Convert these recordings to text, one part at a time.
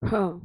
हाँ।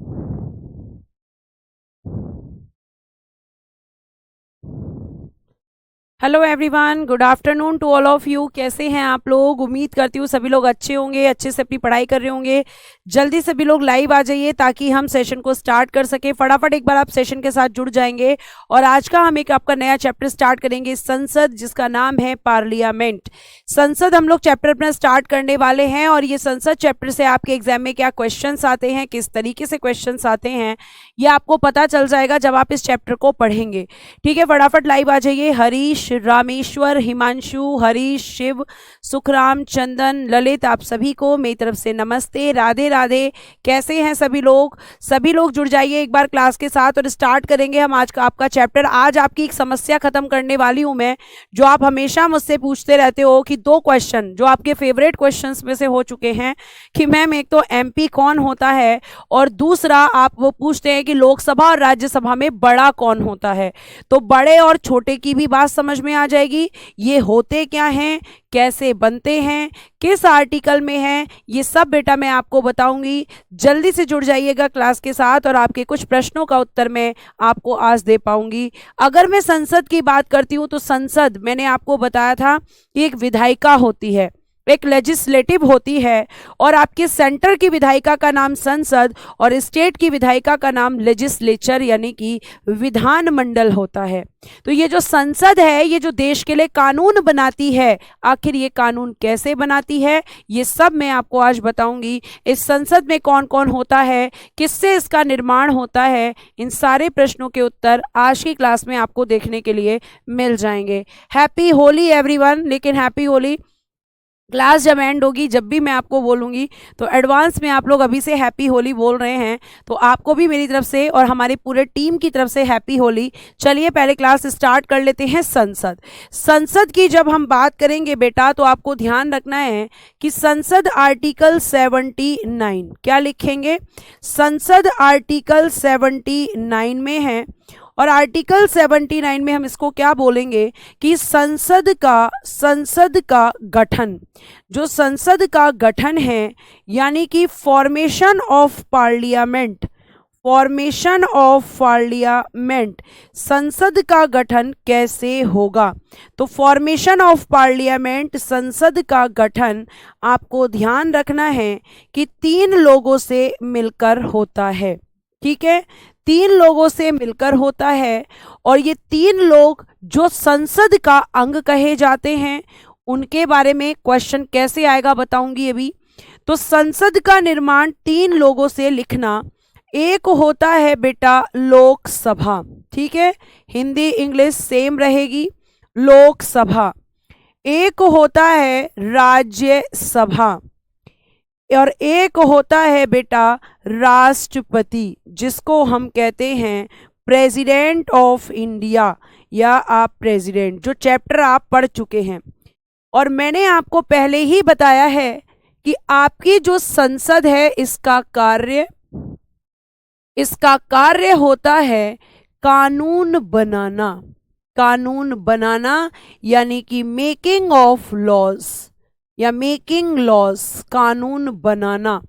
Hello everyone, good afternoon to all of you. कैसे हैं आप लोग? उम्मीद करती हूँ सभी लोग अच्छे होंगे, अच्छे से अपनी पढ़ाई कर रहे होंगे। जल्दी सभी लोग लाइव आ जाइए ताकि हम सेशन को स्टार्ट कर सके। फटाफट एक बार आप सेशन के साथ जुड़ जाएंगे। और आज का हम एक आपका नया चैप्टर स्टार्ट करेंगे, संसद, जिसका नाम है पार्लियामेंट। संसद हम लोग चैप्टर अपना स्टार्ट करने वाले हैं। और ये संसद चैप्टर से आपके एग्जाम में क्या क्वेश्चंस आते हैं, किस तरीके से क्वेश्चंस आते हैं, ये आपको पता चल जाएगा जब आप इस चैप्टर को पढ़ेंगे। ठीक है, फटाफट लाइव आ जाइए। हरीश, रामेश्वर, हिमांशु, हरीश, शिव, सुखराम, चंदन, ललित, आप सभी को मेरी तरफ से नमस्ते, राधे राधे। कैसे हैं सभी लोग? सभी लोग जुड़ जाइए एक बार क्लास के साथ और स्टार्ट करेंगे हम आज का आपका चैप्टर। आज आपकी एक समस्या खत्म करने वाली हूं मैं, जो आप हमेशा मुझसे पूछते रहते हो कि दो क्वेश्चन जो आपके फेवरेट क्वेश्चंस में से हो चुके हैं कि मैम एक तो एमपी कौन होता है और दूसरा आप वो पूछते हैं कि लोकसभा और राज्यसभा में बड़ा कौन होता है। तो बड़े और छोटे की भी बात समझ में आ जाएगी, ये होते क्या हैं, कैसे बनते हैं, किस आर्टिकल में है, ये सब बेटा मैं आपको बताऊंगी। जल्दी से जुड़ जाइएगा क्लास के साथ और आपके कुछ प्रश्नों का उत्तर मैं आपको आज दे पाऊंगी। अगर मैं संसद की बात करती हूं तो संसद, मैंने आपको बताया था कि एक विधायिका होती है, एक लेजिस्लेटिव होती है। और आपके सेंटर की विधायिका का नाम संसद और स्टेट की विधायिका का नाम लेजिस्लेचर यानी कि विधानमंडल होता है। तो ये जो संसद है, ये जो देश के लिए कानून बनाती है, आखिर ये कानून कैसे बनाती है, ये सब मैं आपको आज बताऊंगी। इस संसद में कौन कौन होता है, किससे इसका निर्माण होता है, इन सारे प्रश्नों के उत्तर आज की क्लास में आपको देखने के लिए मिल जाएंगे। Happy Holi everyone. लेकिन हैप्पी होली क्लास जब एंड होगी, जब भी मैं आपको बोलूंगी तो एडवांस में आप लोग अभी से हैप्पी होली बोल रहे हैं, तो आपको भी मेरी तरफ से और हमारे पूरे टीम की तरफ से हैप्पी होली। चलिए पहले क्लास स्टार्ट कर लेते हैं। संसद, संसद की जब हम बात करेंगे बेटा तो आपको ध्यान रखना है कि संसद आर्टिकल 79, क्या लिखेंगे? संसद आर्टिकल 79 में है। और आर्टिकल 79 में हम इसको क्या बोलेंगे कि संसद का गठन, जो संसद का गठन है यानी कि formation of parliament, formation of parliament, संसद का गठन कैसे होगा? तो फॉर्मेशन ऑफ पार्लियामेंट, संसद का गठन, आपको ध्यान रखना है कि 3 लोगों से मिलकर होता है। ठीक है, 3 लोगों से मिलकर होता है। और ये 3 लोग जो संसद का अंग कहे जाते हैं, उनके बारे में क्वेश्चन कैसे आएगा बताऊंगी अभी। तो संसद का निर्माण 3 लोगों से लिखना। एक होता है बेटा लोकसभा, ठीक है, हिंदी इंग्लिश सेम रहेगी, लोकसभा। एक होता है राज्यसभा और एक होता है बेटा राष्ट्रपति, जिसको हम कहते हैं प्रेसिडेंट ऑफ इंडिया या आप प्रेसिडेंट, जो चैप्टर आप पढ़ चुके हैं। और मैंने आपको पहले ही बताया है कि आपकी जो संसद है, इसका कार्य होता है कानून बनाना, कानून बनाना यानी कि मेकिंग ऑफ लॉज या मेकिंग लॉज, कानून बनाना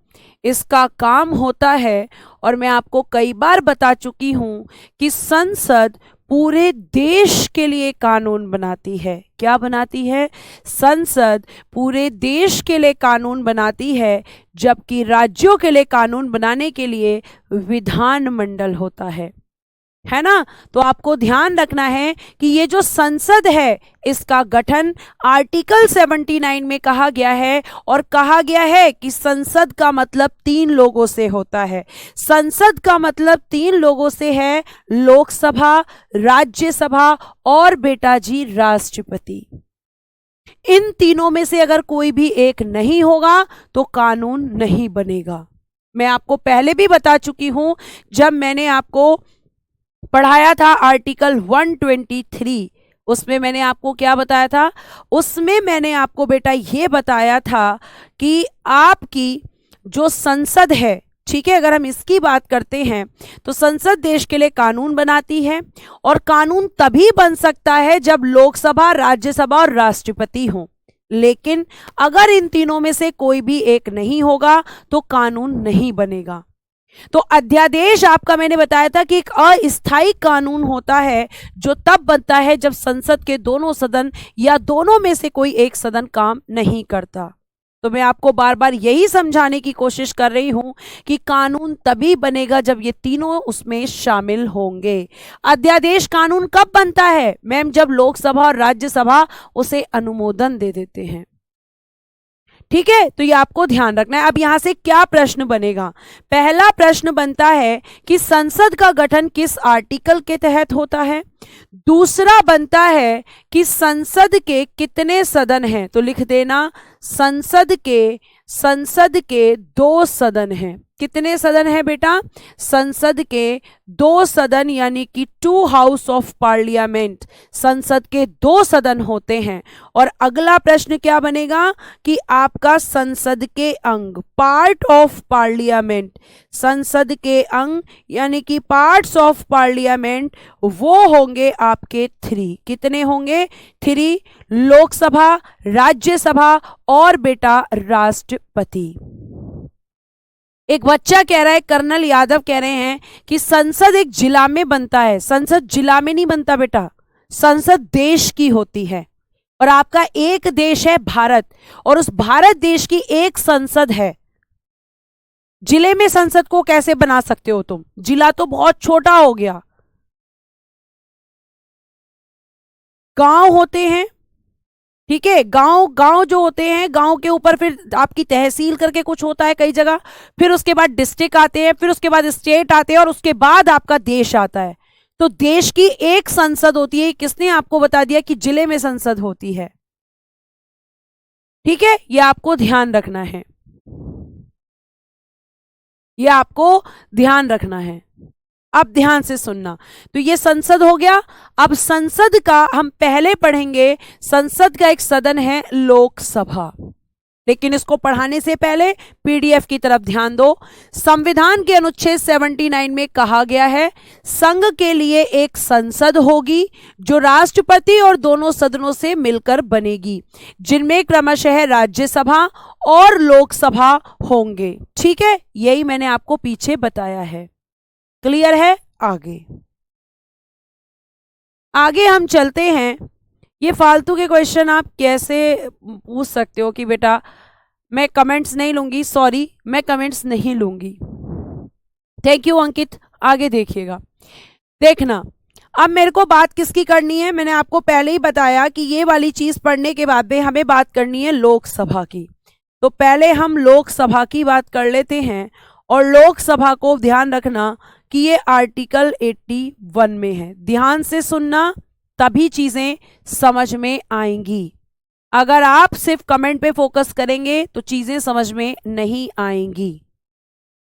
इसका काम होता है। और मैं आपको कई बार बता चुकी हूं कि संसद पूरे देश के लिए कानून बनाती है। क्या बनाती है? संसद पूरे देश के लिए कानून बनाती है, जबकि राज्यों के लिए कानून बनाने के लिए विधानमंडल होता है ना। तो आपको ध्यान रखना है कि ये जो संसद है, इसका गठन आर्टिकल 79 में कहा गया है। और कहा गया है कि संसद का मतलब 3 लोगों से होता है। संसद का मतलब 3 लोगों से है, लोकसभा, राज्यसभा और बेटा जी राष्ट्रपति। इन तीनों में से अगर कोई भी एक नहीं होगा तो कानून नहीं बनेगा। मैं आपको पहले भी बता चुकी हूं, जब मैंने आपको पढ़ाया था आर्टिकल 123, उसमें मैंने आपको क्या बताया था? उसमें मैंने आपको बेटा ये बताया था कि आपकी जो संसद है, ठीक है, अगर हम इसकी बात करते हैं तो संसद देश के लिए कानून बनाती है। और कानून तभी बन सकता है जब लोकसभा, राज्यसभा और राष्ट्रपति हो। लेकिन अगर इन तीनों में से कोई भी एक नहीं होगा तो कानून नहीं बनेगा। तो अध्यादेश आपका मैंने बताया था कि एक अस्थायी कानून होता है जो तब बनता है जब संसद के दोनों सदन या दोनों में से कोई एक सदन काम नहीं करता। तो मैं आपको बार बार यही समझाने की कोशिश कर रही हूं कि कानून तभी बनेगा जब ये तीनों उसमें शामिल होंगे। अध्यादेश कानून कब बनता है मैम? जब लोकसभा और राज्यसभा उसे अनुमोदन दे देते हैं। ठीक है, तो ये आपको ध्यान रखना है। अब यहां से क्या प्रश्न बनेगा? पहला प्रश्न बनता है कि संसद का गठन किस आर्टिकल के तहत होता है। दूसरा बनता है कि संसद के कितने सदन हैं, तो लिख देना संसद के 2 सदन हैं। कितने सदन हैं बेटा? संसद के 2 सदन यानी कि 2 हाउस ऑफ पार्लियामेंट, संसद के 2 सदन होते हैं। और अगला प्रश्न क्या बनेगा कि आपका संसद के अंग, पार्ट ऑफ पार्लियामेंट, संसद के अंग यानी कि पार्ट्स ऑफ पार्लियामेंट वो होंगे आपके 3। कितने होंगे? 3, लोकसभा, राज्यसभा और बेटा राष्ट्रपति। एक बच्चा कह रहा है, कर्नल यादव कह रहे हैं कि संसद एक जिला में बनता है। संसद जिला में नहीं बनता बेटा, संसद देश की होती है। और आपका एक देश है भारत, और उस भारत देश की एक संसद है। जिले में संसद को कैसे बना सकते हो तुम? जिला तो बहुत छोटा हो गया। गांव होते हैं, ठीक है, गांव जो होते हैं, गांव के ऊपर फिर आपकी तहसील करके कुछ होता है कई जगह, फिर उसके बाद डिस्ट्रिक्ट आते हैं, फिर उसके बाद स्टेट आते हैं, और उसके बाद आपका देश आता है। तो देश की एक संसद होती है। किसने आपको बता दिया कि जिले में संसद होती है? ठीक है, यह आपको ध्यान रखना है, यह आपको ध्यान रखना है। अब ध्यान से सुनना, तो ये संसद हो गया। अब संसद का हम पहले पढ़ेंगे, संसद का एक सदन है लोकसभा। लेकिन इसको पढ़ाने से पहले पीडीएफ की तरफ ध्यान दो। संविधान के अनुच्छेद 79 में कहा गया है, संघ के लिए एक संसद होगी जो राष्ट्रपति और दोनों सदनों से मिलकर बनेगी, जिनमें क्रमशः राज्यसभा और लोकसभा होंगे। ठीक है, यही मैंने आपको पीछे बताया है। क्लियर है? आगे हम चलते हैं। ये फालतू के क्वेश्चन आप कैसे पूछ सकते हो कि बेटा मैं कमेंट्स नहीं लूंगी, सॉरी मैं कमेंट्स नहीं लूंगी। थैंक यू अंकित। आगे देखिएगा, देखना अब मेरे को बात किसकी करनी है। मैंने आपको पहले ही बताया कि ये वाली चीज पढ़ने के बाद में हमें बात करनी है लोकसभा की। तो पहले हम लोकसभा की बात कर लेते हैं। और लोकसभा को ध्यान रखना कि ये आर्टिकल 81 में है। ध्यान से सुनना, तभी चीजें समझ में आएंगी। अगर आप सिर्फ कमेंट पे फोकस करेंगे तो चीजें समझ में नहीं आएंगी।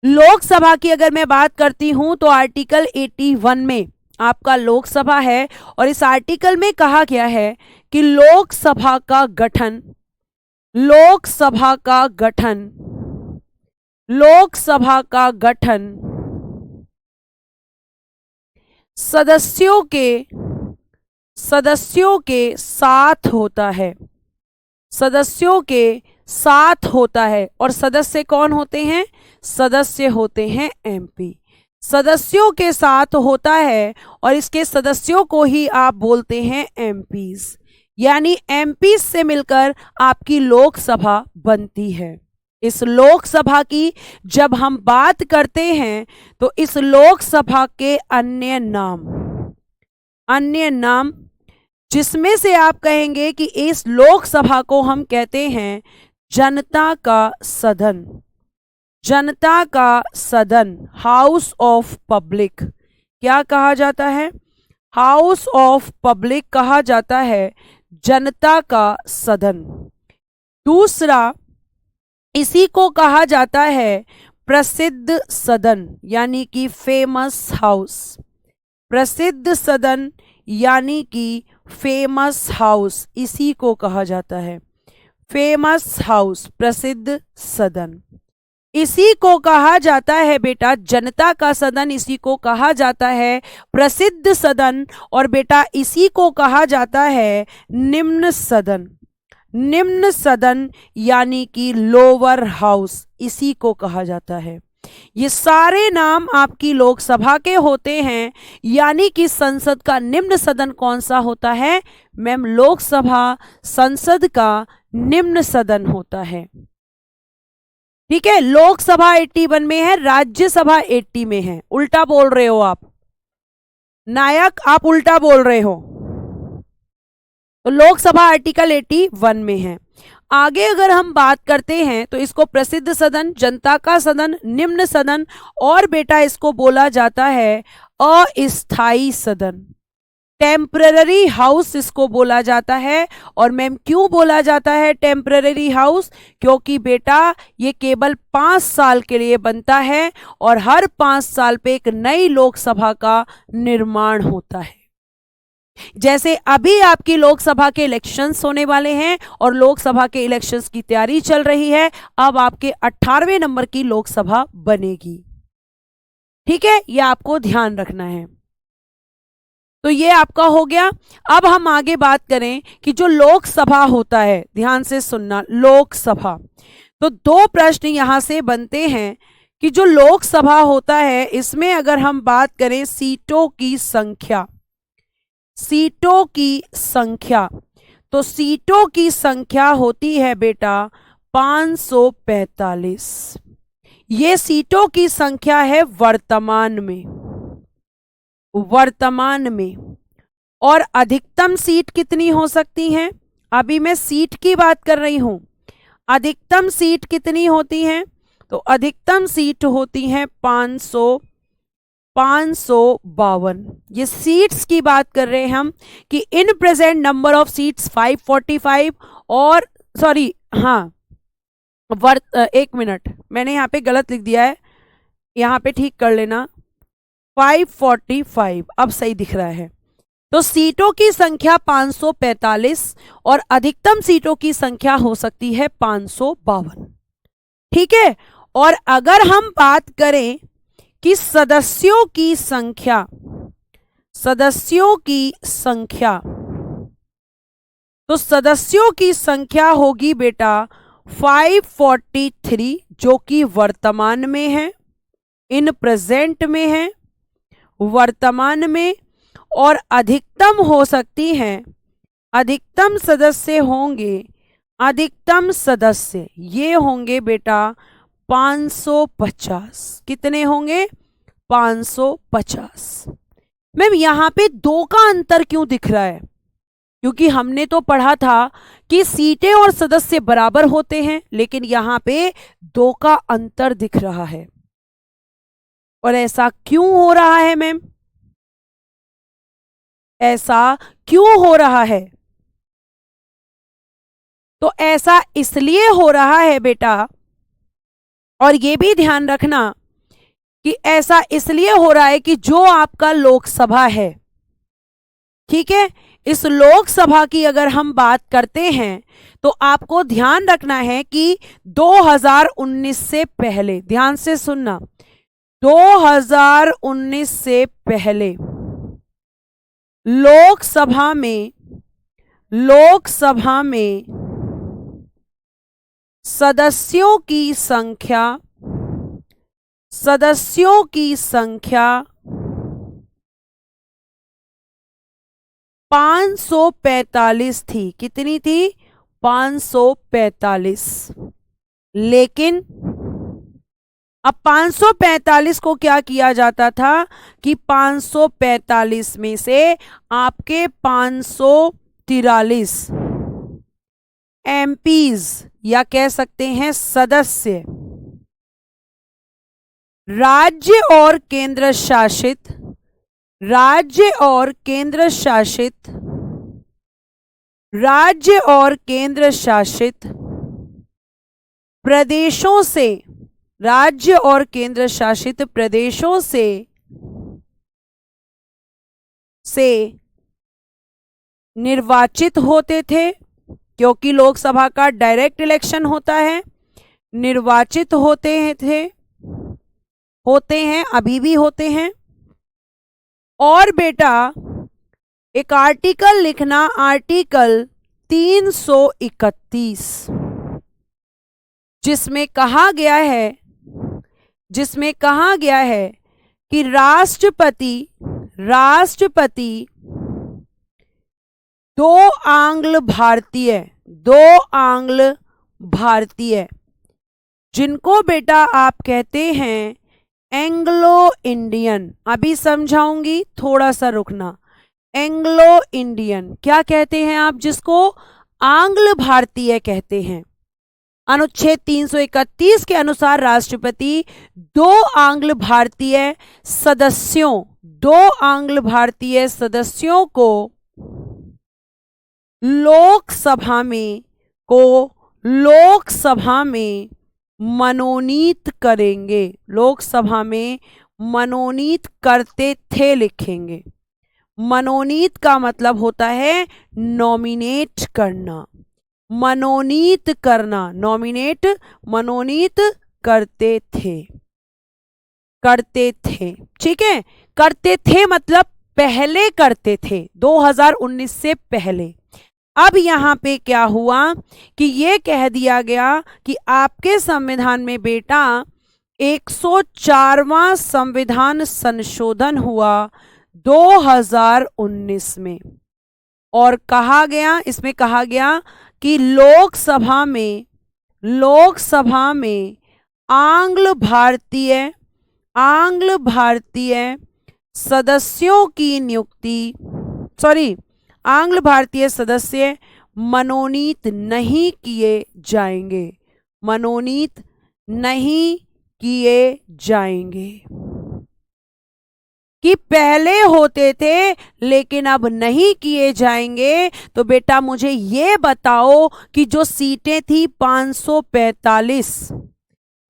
लोकसभा की अगर मैं बात करती हूं तो आर्टिकल 81 में आपका लोकसभा है। और इस आर्टिकल में कहा गया है कि लोकसभा का गठन सदस्यों के साथ होता है। सदस्यों के साथ होता है। और सदस्य कौन होते हैं? सदस्य होते हैं एमपी। सदस्यों के साथ होता है और इसके सदस्यों को ही आप बोलते हैं एमपीज। यानी एमपीज से मिलकर आपकी लोकसभा बनती है। इस लोकसभा की जब हम बात करते हैं तो इस लोकसभा के अन्य नाम जिसमें से आप कहेंगे कि इस लोकसभा को हम कहते हैं जनता का सदन, हाउस ऑफ पब्लिक। क्या कहा जाता है? हाउस ऑफ पब्लिक कहा जाता है, जनता का सदन। दूसरा, इसी को कहा जाता है प्रसिद्ध सदन यानी कि फेमस हाउस। प्रसिद्ध सदन यानी कि फेमस हाउस, इसी को कहा जाता है फेमस हाउस, प्रसिद्ध सदन। इसी को कहा जाता है बेटा जनता का सदन, इसी को कहा जाता है प्रसिद्ध सदन। और बेटा इसी को कहा जाता है निम्न सदन यानी कि लोअर हाउस, इसी को कहा जाता है। ये सारे नाम आपकी लोकसभा के होते हैं। यानी कि संसद का निम्न सदन कौन सा होता है मैम? लोकसभा संसद का निम्न सदन होता है। ठीक है, लोकसभा 81 में है, राज्यसभा 80 में है। उल्टा बोल रहे हो आप नायक, आप उल्टा बोल रहे हो। तो लोकसभा आर्टिकल 81 में है। आगे अगर हम बात करते हैं तो इसको प्रसिद्ध सदन, जनता का सदन, निम्न सदन और बेटा इसको बोला जाता है अस्थाई सदन, टेम्पररी हाउस इसको बोला जाता है। और मैम क्यों बोला जाता है टेम्पररी हाउस? क्योंकि बेटा ये केवल 5 साल के लिए बनता है और हर 5 साल पे एक नई लोकसभा का निर्माण होता है। जैसे अभी आपकी लोकसभा के इलेक्शंस होने वाले हैं और लोकसभा के इलेक्शंस की तैयारी चल रही है, अब आपके 18वें नंबर की लोकसभा बनेगी। ठीक है, यह आपको ध्यान रखना है। तो ये आपका हो गया। अब हम आगे बात करें कि जो लोकसभा होता है, ध्यान से सुनना, लोकसभा, तो 2 प्रश्न यहां से बनते हैं कि जो लोकसभा होता है इसमें अगर हम बात करें सीटों की संख्या, सीटों की संख्या, तो सीटों की संख्या होती है बेटा 545। ये सीटों की संख्या है वर्तमान में, वर्तमान में। और अधिकतम सीट कितनी हो सकती हैं? अभी मैं सीट की बात कर रही हूं। अधिकतम सीट कितनी होती हैं? तो अधिकतम सीट होती हैं 552। ये सीट्स की बात कर रहे हैं हम कि in present number of seats 545 और सॉरी हाँ एक मिनट, मैंने यहाँ पे गलत लिख दिया है, यहाँ पे ठीक कर लेना, 545 अब सही दिख रहा है। तो सीटों की संख्या 545 और अधिकतम सीटों की संख्या हो सकती है 552। ठीक है, और अगर हम बात करें कि सदस्यों की संख्या, सदस्यों की संख्या, तो सदस्यों की संख्या होगी बेटा 543 जो कि वर्तमान में है, इन प्रेजेंट में है, वर्तमान में। और अधिकतम हो सकती हैं, अधिकतम सदस्य होंगे, अधिकतम सदस्य ये होंगे बेटा 550। कितने होंगे? 550। मैम यहां पे 2 का अंतर क्यों दिख रहा है? क्योंकि हमने तो पढ़ा था कि सीटें और सदस्य बराबर होते हैं, लेकिन यहां पे 2 का अंतर दिख रहा है। और ऐसा क्यों हो रहा है मैम? ऐसा क्यों हो रहा है? तो ऐसा इसलिए हो रहा है बेटा, और ये भी ध्यान रखना कि ऐसा इसलिए हो रहा है कि जो आपका लोकसभा है, ठीक है, इस लोकसभा की अगर हम बात करते हैं तो आपको ध्यान रखना है कि 2019 से पहले, ध्यान से सुनना, 2019 से पहले लोकसभा में सदस्यों की संख्या 545 थी। कितनी थी? 545। लेकिन अब 545 को क्या किया जाता था कि 545 में से आपके 543 एमपीज या कह सकते हैं सदस्य राज्य और केंद्र शासित प्रदेशों से, राज्य और केंद्र शासित प्रदेशों से निर्वाचित होते थे, क्योंकि लोकसभा का डायरेक्ट इलेक्शन होता है, निर्वाचित होते हैं, अभी भी होते हैं। और बेटा एक आर्टिकल लिखना, आर्टिकल 331, जिसमें कहा गया है जिसमें कहा गया है कि राष्ट्रपति दो आंग्ल भारतीय जिनको बेटा आप कहते हैं एंग्लो इंडियन। अभी समझाऊंगी, थोड़ा सा रुकना। एंग्लो इंडियन क्या कहते हैं आप, जिसको आंग्ल भारतीय कहते हैं। अनुच्छेद 331 के अनुसार राष्ट्रपति दो आंग्ल भारतीय सदस्यों को लोकसभा में मनोनीत करेंगे। लोकसभा में मनोनीत करते थे लिखेंगे। मनोनीत का मतलब होता है नॉमिनेट करना, मनोनीत करना, मनोनीत करते थे। ठीक है, करते थे मतलब पहले करते थे, 2019 से पहले। अब यहां पे क्या हुआ कि ये कह दिया गया कि आपके संविधान में बेटा 104वां संविधान संशोधन हुआ 2019 में, और इसमें कहा गया कि लोकसभा में आंग्ल भारतीय सदस्यों की नियुक्ति, आंग्ल भारतीय सदस्य मनोनीत नहीं किए जाएंगे, कि पहले होते थे लेकिन अब नहीं किए जाएंगे। तो बेटा मुझे ये बताओ कि जो सीटें थी 545,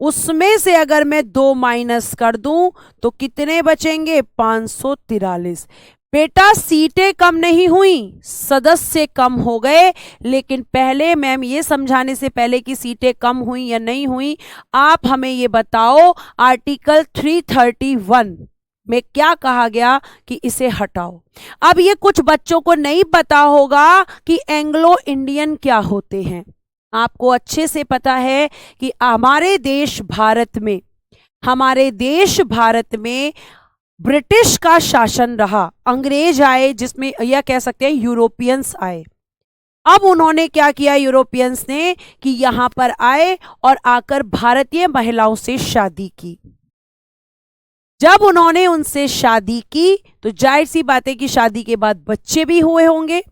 उसमें से अगर मैं 2 माइनस कर दूं तो कितने बचेंगे, 543। बेटा सीटें कम नहीं हुई, सदस्य कम हो गए। लेकिन पहले मैम ये समझाने से पहले कि सीटें कम हुई या नहीं हुई, आप हमें ये बताओ आर्टिकल 331 में क्या कहा गया कि इसे हटाओ। अब ये कुछ बच्चों को नहीं पता होगा कि एंग्लो इंडियन क्या होते हैं। आपको अच्छे से पता है कि हमारे देश भारत में ब्रिटिश का शासन रहा, अंग्रेज आए, जिसमें यह कह सकते हैं यूरोपियंस आए। अब उन्होंने क्या किया, यूरोपियंस ने, कि यहां पर आए और आकर भारतीय महिलाओं से शादी की। जब उन्होंने उनसे शादी की तो जाहिर सी बात है कि शादी के बाद बच्चे भी हुए होंगे।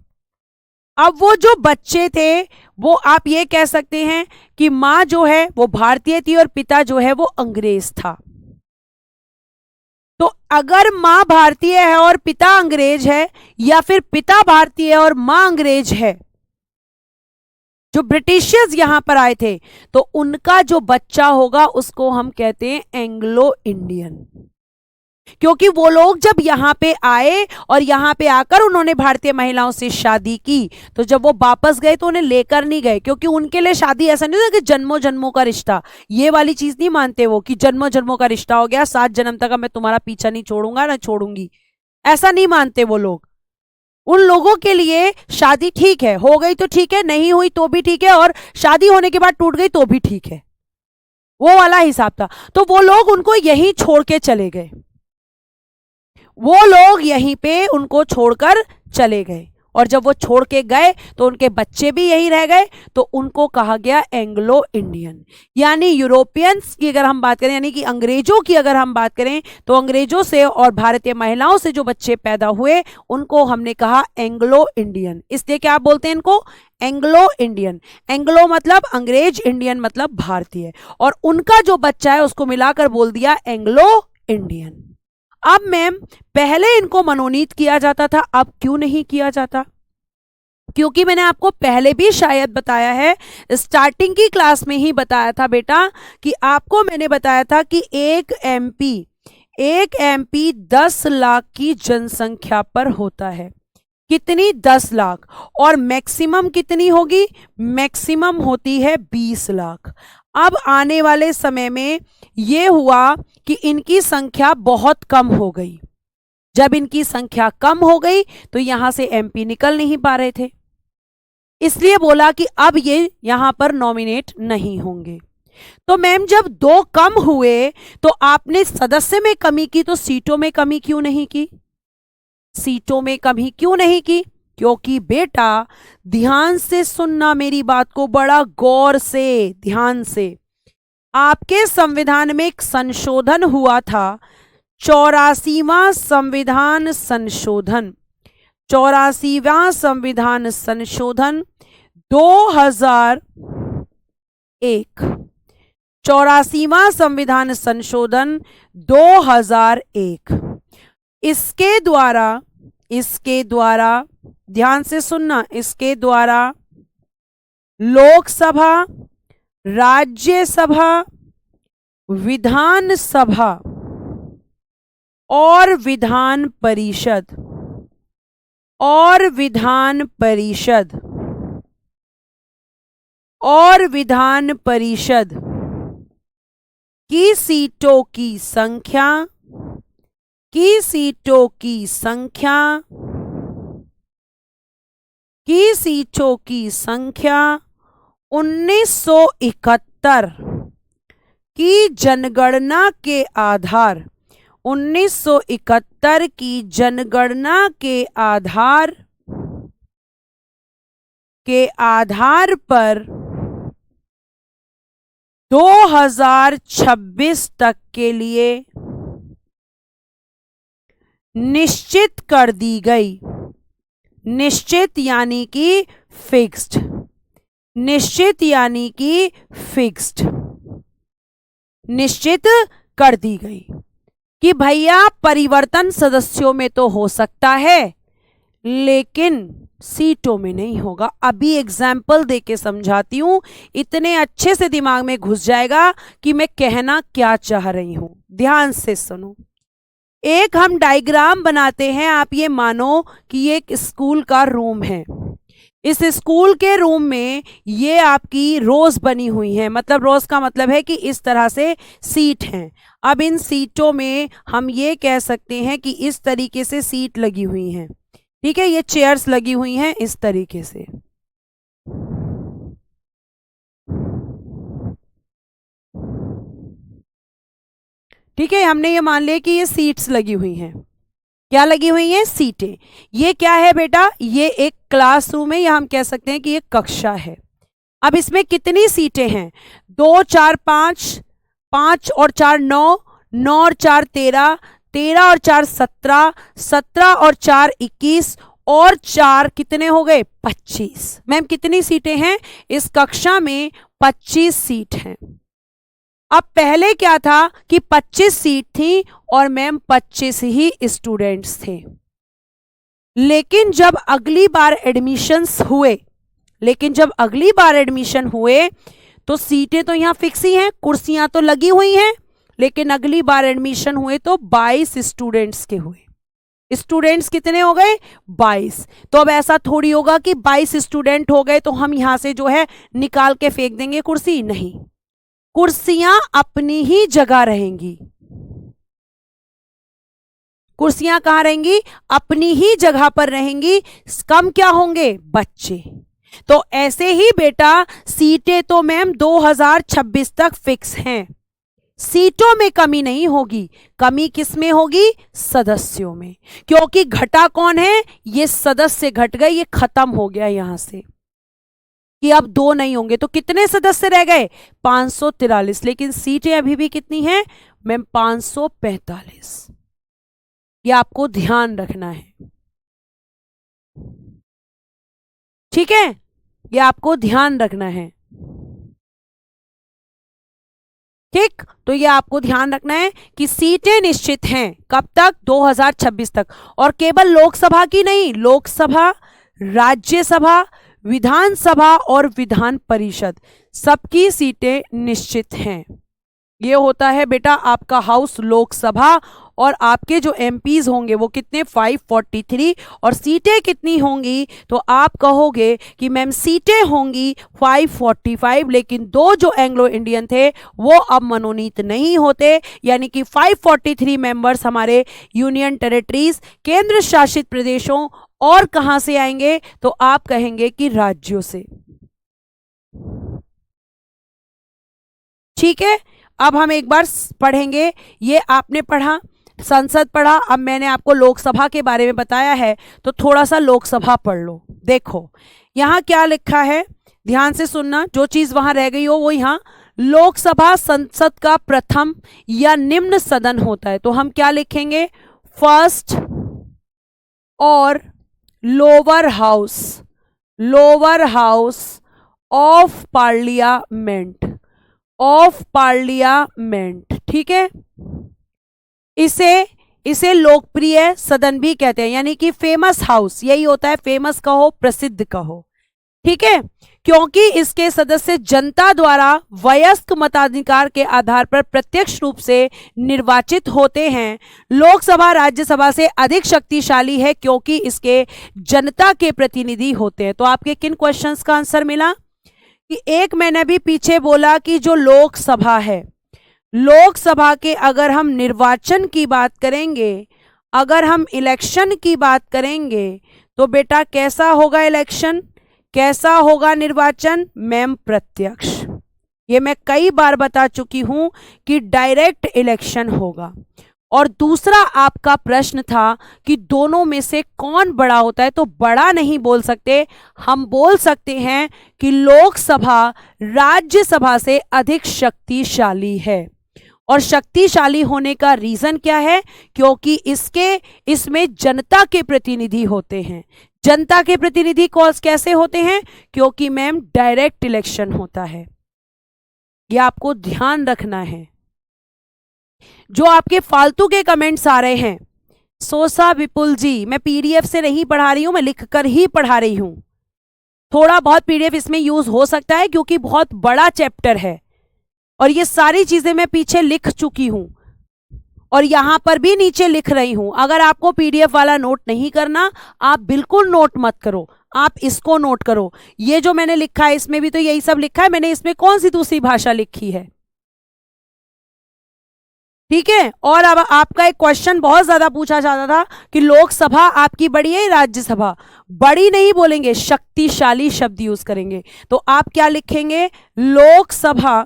अब वो जो बच्चे थे वो आप ये कह सकते हैं कि मां जो है वो भारतीय थी और पिता जो है वो अंग्रेज था। तो अगर मां भारतीय है और पिता अंग्रेज है, या फिर पिता भारतीय है और मां अंग्रेज है, जो ब्रिटिशियर्स यहां पर आए थे, तो उनका जो बच्चा होगा उसको हम कहते हैं एंग्लो इंडियन। क्योंकि वो लोग जब यहां पे आए और यहां पे आकर उन्होंने भारतीय महिलाओं से शादी की, तो जब वो वापस गए तो उन्हें लेकर नहीं गए, क्योंकि उनके लिए शादी ऐसा नहीं था कि जन्मों जन्मों का रिश्ता, ये वाली चीज नहीं मानते वो कि जन्मों जन्मों का रिश्ता हो गया, 7 जन्म तक मैं तुम्हारा पीछा नहीं छोड़ूंगा ना छोड़ूंगी, ऐसा नहीं मानते वो लोग। उन लोगों के लिए शादी ठीक है, हो गई तो ठीक है, नहीं हुई तो भी ठीक है, और शादी होने के बाद टूट गई तो भी ठीक है, वो वाला हिसाब था। तो वो लोग उनको यहीं छोड़ के चले गए, वो लोग यहीं पे उनको छोड़कर चले गए, और जब वो छोड़ के गए तो उनके बच्चे भी यहीं रह गए, तो उनको कहा गया एंग्लो इंडियन। यानी यूरोपियंस की अगर हम बात करें, यानी कि अंग्रेजों की अगर हम बात करें, तो अंग्रेजों से और भारतीय महिलाओं से जो बच्चे पैदा हुए उनको हमने कहा एंग्लो इंडियन। इसलिए क्या बोलते हैं इनको, एंग्लो इंडियन। एंग्लो मतलब अंग्रेज, इंडियन मतलब भारतीय, और उनका जो बच्चा है उसको मिलाकर बोल दिया एंग्लो इंडियन। अब मैम पहले इनको मनोनीत किया जाता था, अब क्यों नहीं किया जाता? क्योंकि मैंने आपको पहले भी शायद बताया है, स्टार्टिंग की क्लास में ही बताया था बेटा, कि आपको मैंने बताया था कि एक एमपी 10 लाख की जनसंख्या पर होता है। कितनी? 10 लाख। और मैक्सिमम कितनी होगी? मैक्सिमम होती है 20 लाख। अब आने वाले समय में यह हुआ कि इनकी संख्या बहुत कम हो गई। जब इनकी संख्या कम हो गई तो यहां से एमपी निकल नहीं पा रहे थे, इसलिए बोला कि अब ये यहां पर नॉमिनेट नहीं होंगे। तो मैम जब 2 कम हुए तो आपने सदस्य में कमी की, तो सीटों में कमी क्यों नहीं की? सीटों में कमी क्यों नहीं की? क्योंकि बेटा ध्यान से सुनना मेरी बात को, बड़ा गौर से, ध्यान से। आपके संविधान में एक संशोधन हुआ था, 84वां संविधान संशोधन, 84वां संविधान संशोधन 2001, 84वां संविधान संशोधन 2001। इसके द्वारा ध्यान से सुनना, इसके द्वारा लोकसभा, राज्यसभा, विधानसभा और विधान परिषद की सीटों की संख्या 1971 की जनगणना के आधार, 1971 की जनगणना के आधार पर 2026 तक के लिए निश्चित कर दी गई। निश्चित यानी कि फिक्स्ड, निश्चित कर दी गई कि भैया परिवर्तन सदस्यों में तो हो सकता है लेकिन सीटों में नहीं होगा। अभी एग्जाम्पल देके समझाती हूं, इतने अच्छे से दिमाग में घुस जाएगा कि मैं कहना क्या चाह रही हूं। ध्यान से सुनो। एक हम डायग्राम बनाते हैं, आप ये मानो कि ये एक स्कूल का रूम है। इस स्कूल के रूम में ये आपकी रोज बनी हुई है, मतलब रोज का मतलब है कि इस तरह से सीट हैं। अब इन सीटों में हम ये कह सकते हैं कि इस तरीके से सीट लगी हुई हैं, ठीक है, ये चेयर्स लगी हुई हैं इस तरीके से। ठीक है, हमने ये मान लिया कि ये सीट्स लगी हुई हैं। क्या लगी हुई हैं? सीटें। ये क्या है बेटा? ये एक क्लासरूम है, या हम कह सकते हैं कि ये कक्षा है। अब इसमें कितनी सीटें हैं? 2 4 5, 5 और 4 9, 9 और 4 13, 13 और 4 17, 17 और 4 21 और 4 कितने हो गए? 25। मैम कितनी सीटें हैं इस कक्षा में? 25 सीट हैं। अब पहले क्या था कि 25 सीट थी और मैम 25 ही स्टूडेंट्स थे। लेकिन जब अगली बार एडमिशन हुए तो सीटें तो यहां फिक्स ही हैं, कुर्सियां तो लगी हुई हैं, लेकिन अगली बार एडमिशन हुए तो 22 स्टूडेंट्स के हुए। स्टूडेंट्स कितने हो गए? 22। तो अब ऐसा थोड़ी होगा कि 22 स्टूडेंट हो गए तो हम यहां से जो है निकाल के फेंक देंगे कुर्सी। नहीं, कुर्सियां अपनी ही जगह रहेंगी। कुर्सियां कहां रहेंगी? अपनी ही जगह पर रहेंगी। कम क्या होंगे? बच्चे। तो ऐसे ही बेटा सीटें तो मैम 2026 तक फिक्स हैं। सीटों में कमी नहीं होगी। कमी किस में होगी? सदस्यों में। क्योंकि घटा कौन है? ये सदस्य घट गए, ये खत्म हो गया यहां से कि अब 2 नहीं होंगे। तो कितने सदस्य रह गए? 543। लेकिन सीटें अभी भी कितनी हैं मैम? 545। ये आपको ध्यान रखना है, ठीक है, ये आपको ध्यान रखना है। ठीक, तो ये आपको ध्यान रखना है कि सीटें निश्चित हैं। कब तक? 2026 तक। और केवल लोकसभा की नहीं, लोकसभा, राज्यसभा, विधानसभा और विधान परिषद सबकी सीटें निश्चित हैं। ये होता है बेटा आपका हाउस लोकसभा। और आपके जो एमपीज होंगे वो कितने? 543। और सीटें कितनी होंगी? तो आप कहोगे कि मैम सीटें होंगी 545, लेकिन 2 जो एंग्लो इंडियन थे वो अब मनोनीत नहीं होते, यानी कि 543 मेंबर्स हमारे यूनियन टेरिटरीज, केंद्र शासित प्रदेशों और कहां से आएंगे? तो आप कहेंगे कि राज्यों से। ठीक है, अब हम एक बार पढ़ेंगे। ये आपने पढ़ा, संसद पढ़ा, अब मैंने आपको लोकसभा के बारे में बताया है, तो थोड़ा सा लोकसभा पढ़ लो। देखो यहाँ क्या लिखा है, ध्यान से सुनना, जो चीज वहां रह गई हो वो यहाँ। लोकसभा संसद का प्रथम या निम्न सदन होता है, तो हम क्या लिखेंगे, फर्स्ट और lower house, lower house of parliament, of parliament. ठीक है, इसे लोकप्रिय सदन भी कहते हैं, यानी कि फेमस हाउस यही होता है, फेमस कहो, प्रसिद्ध कहो। ठीक है, क्योंकि इसके सदस्य जनता द्वारा वयस्क मताधिकार के आधार पर प्रत्यक्ष रूप से निर्वाचित होते हैं। लोकसभा राज्यसभा से अधिक शक्तिशाली है क्योंकि इसके जनता के प्रतिनिधि होते हैं। तो आपके किन क्वेश्चंस का आंसर मिला कि एक मैंने भी पीछे बोला कि जो लोकसभा है, लोकसभा के अगर हम निर्वाचन की बात करेंगे, अगर हम इलेक्शन की बात करेंगे, तो बेटा कैसा होगा इलेक्शन, कैसा होगा निर्वाचन, मैम प्रत्यक्ष। ये मैं कई बार बता चुकी हूं कि डायरेक्ट इलेक्शन होगा। और दूसरा आपका प्रश्न था कि दोनों में से कौन बड़ा होता है, तो बड़ा नहीं बोल सकते, हम बोल सकते हैं कि लोकसभा राज्यसभा से अधिक शक्तिशाली है। और शक्तिशाली होने का रीजन क्या है, क्योंकि इसमें जनता के प्रतिनिधि होते हैं। जनता के प्रतिनिधि कैसे होते हैं, क्योंकि मैम डायरेक्ट इलेक्शन होता है। यह आपको ध्यान रखना है। जो आपके फालतू के कमेंट्स आ रहे हैं, सोसा विपुल जी, मैं पीडीएफ से नहीं पढ़ा रही हूं, मैं लिखकर ही पढ़ा रही हूं। थोड़ा बहुत पीडीएफ इसमें यूज हो सकता है क्योंकि बहुत बड़ा चैप्टर है और ये सारी चीजें मैं पीछे लिख चुकी हूं और यहां पर भी नीचे लिख रही हूं। अगर आपको पीडीएफ वाला नोट नहीं करना, आप बिल्कुल नोट मत करो, आप इसको नोट करो। ये जो मैंने लिखा है इसमें भी तो यही सब लिखा है, मैंने इसमें कौन सी दूसरी भाषा लिखी है। ठीक है, और अब आपका एक क्वेश्चन बहुत ज्यादा पूछा जाता था कि लोकसभा आपकी बड़ी है, राज्यसभा बड़ी नहीं बोलेंगे, शक्तिशाली शब्द यूज करेंगे। तो आप क्या लिखेंगे, लोकसभा,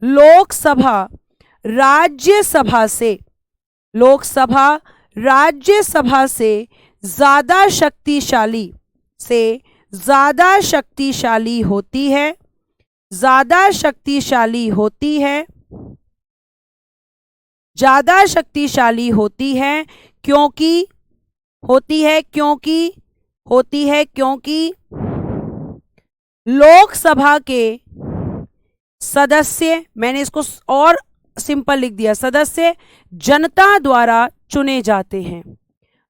लोकसभा राज्यसभा से, लोकसभा राज्यसभा से ज्यादा शक्तिशाली, से ज्यादा शक्तिशाली होती है, ज्यादा शक्तिशाली होती है, ज्यादा शक्तिशाली होती है, क्योंकि होती है, क्योंकि होती है, क्योंकि लोकसभा के सदस्य, मैंने इसको और सिंपल लिख दिया, सदस्य जनता द्वारा चुने जाते हैं।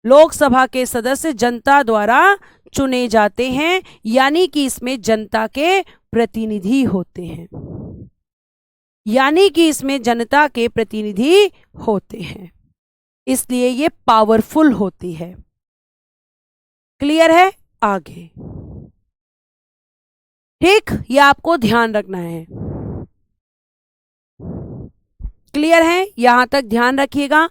लोकसभा के सदस्य जनता द्वारा चुने जाते हैं, यानी कि इसमें जनता के प्रतिनिधि होते हैं, यानी कि इसमें जनता के प्रतिनिधि होते हैं, इसलिए ये पावरफुल होती है। क्लियर है, आगे ठीक, ये आपको ध्यान रखना है। क्लियर है, यहां तक ध्यान रखिएगा।